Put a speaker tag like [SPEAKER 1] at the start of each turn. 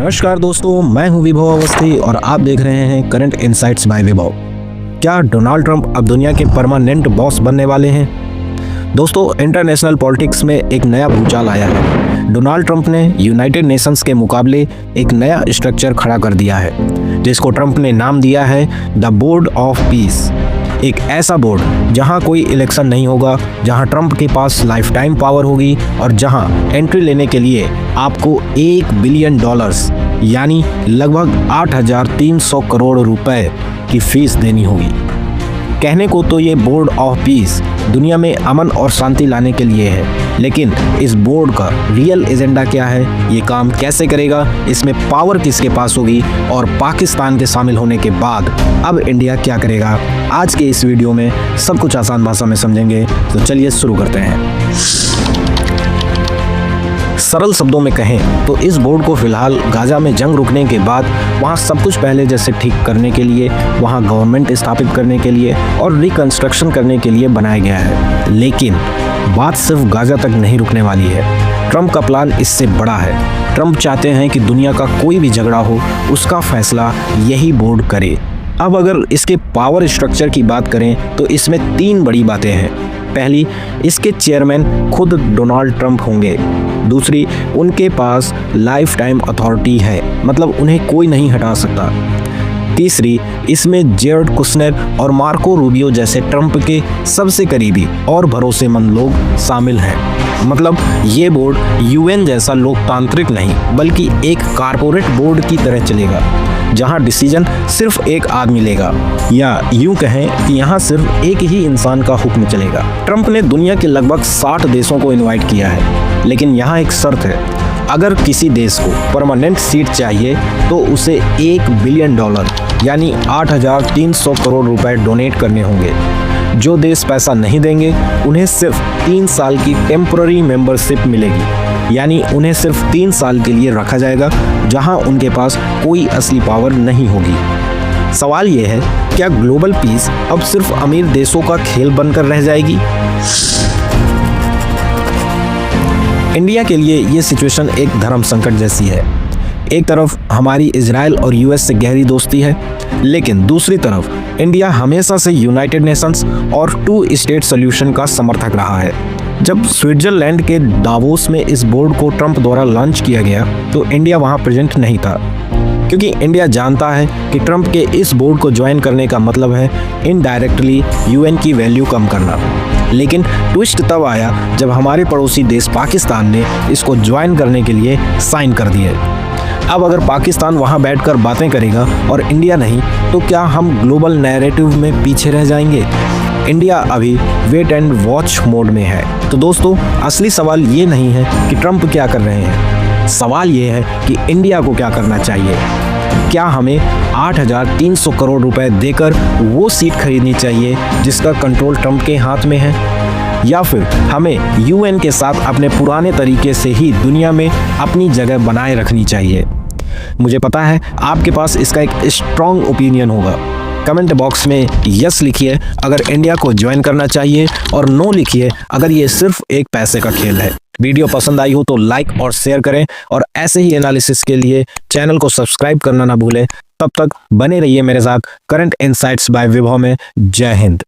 [SPEAKER 1] नमस्कार दोस्तों, मैं हूं विभव अवस्थी और आप देख रहे हैं करंट इनसाइट्स बाय विभव। क्या डोनाल्ड ट्रंप अब दुनिया के परमानेंट बॉस बनने वाले हैं? दोस्तों, इंटरनेशनल पॉलिटिक्स में एक नया भूचाल आया है। डोनाल्ड ट्रंप ने यूनाइटेड नेशंस के मुकाबले एक नया स्ट्रक्चर खड़ा कर दिया है, जिसको ट्रंप ने नाम दिया है द बोर्ड ऑफ पीस। एक ऐसा बोर्ड जहां कोई इलेक्शन नहीं होगा, जहां ट्रंप के पास लाइफ टाइम पावर होगी और जहां एंट्री लेने के लिए आपको $1 बिलियन यानी लगभग 8,300 करोड़ रुपए की फीस देनी होगी। कहने को तो ये बोर्ड ऑफ पीस दुनिया में अमन और शांति लाने के लिए है, लेकिन इस बोर्ड का रियल एजेंडा क्या है, ये काम कैसे करेगा, इसमें पावर किसके पास होगी और पाकिस्तान के शामिल होने के बाद अब इंडिया क्या करेगा, आज के इस वीडियो में सब कुछ आसान भाषा में समझेंगे। तो चलिए शुरू करते हैं। सरल शब्दों में कहें तो इस बोर्ड को फिलहाल गाजा में जंग रुकने के बाद वहां सब कुछ पहले जैसे ठीक करने के लिए, वहां गवर्नमेंट स्थापित करने के लिए और रिकंस्ट्रक्शन करने के लिए बनाया गया है। लेकिन बात सिर्फ गाजा तक नहीं रुकने वाली है। ट्रंप का प्लान इससे बड़ा है। ट्रंप चाहते हैं कि दुनिया का कोई भी झगड़ा हो उसका फैसला यही बोर्ड करे। अब अगर इसके पावर स्ट्रक्चर की बात करें तो इसमें 3 बड़ी बातें हैं। पहली, इसके चेयरमैन खुद डोनाल्ड ट्रंप होंगे। दूसरी, उनके पास लाइफ टाइम अथॉरिटी है, मतलब उन्हें कोई नहीं हटा सकता। तीसरी, इसमें जेरड कुशनर और मार्को रूबियो जैसे ट्रंप के सबसे करीबी और भरोसेमंद लोग शामिल हैं। मतलब ये बोर्ड यूएन जैसा लोकतांत्रिक नहीं बल्कि एक कारपोरेट बोर्ड की तरह चलेगा, जहां डिसीजन सिर्फ एक आदमी लेगा, या यूं कहें कि यहां सिर्फ एक ही इंसान का हुक्म चलेगा। ट्रंप ने दुनिया के लगभग 60 देशों को इनवाइट किया है, लेकिन यहां एक शर्त है। अगर किसी देश को परमानेंट सीट चाहिए तो उसे $1 बिलियन यानी 8,300 करोड़ रुपए डोनेट करने होंगे। जो देश पैसा नहीं देंगे उन्हें सिर्फ 3 साल की टेम्पररी मेंबरशिप मिलेगी, यानी उन्हें सिर्फ 3 साल के लिए रखा जाएगा, जहां उनके पास कोई असली पावर नहीं होगी। सवाल यह है, क्या ग्लोबल पीस अब सिर्फ अमीर देशों का खेल बनकर रह जाएगी? इंडिया के लिए ये सिचुएशन एक धर्म संकट जैसी है। एक तरफ हमारी इजराइल और यूएस से गहरी दोस्ती है, लेकिन दूसरी तरफ इंडिया हमेशा से यूनाइटेड नेशंस और 2 स्टेट सॉल्यूशन का समर्थक रहा है। जब स्विट्जरलैंड के दावोस में इस बोर्ड को ट्रंप द्वारा लॉन्च किया गया तो इंडिया वहां प्रेजेंट नहीं था, क्योंकि इंडिया जानता है कि ट्रंप के इस बोर्ड को ज्वाइन करने का मतलब है इनडायरेक्टली यूएन की वैल्यू कम करना। लेकिन ट्विस्ट तब आया जब हमारे पड़ोसी देश पाकिस्तान ने इसको ज्वाइन करने के लिए साइन कर दिए। अब अगर पाकिस्तान वहां बैठकर बातें करेगा और इंडिया नहीं, तो क्या हम ग्लोबल नैरेटिव में पीछे रह जाएंगे? इंडिया अभी वेट एंड वॉच मोड में है। तो दोस्तों, असली सवाल ये नहीं है कि ट्रंप क्या कर रहे हैं, सवाल ये है कि इंडिया को क्या करना चाहिए। क्या हमें 8,300 करोड़ रुपए देकर वो सीट खरीदनी चाहिए जिसका कंट्रोल ट्रंप के हाथ में है, या फिर हमें यूएन के साथ अपने पुराने तरीके से ही दुनिया में अपनी जगह बनाए रखनी चाहिए? मुझे पता है आपके पास इसका एक स्ट्रॉन्ग ओपिनियन होगा। कमेंट बॉक्स में यस लिखिए अगर इंडिया को ज्वाइन करना चाहिए, और नो लिखिए अगर ये सिर्फ एक पैसे का खेल है। वीडियो पसंद आई हो तो लाइक और शेयर करें, और ऐसे ही एनालिसिस के लिए चैनल को सब्सक्राइब करना ना भूलें। तब तक बने रहिए मेरे साथ करंट इनसाइट्स बाय विभव में। जय हिंद।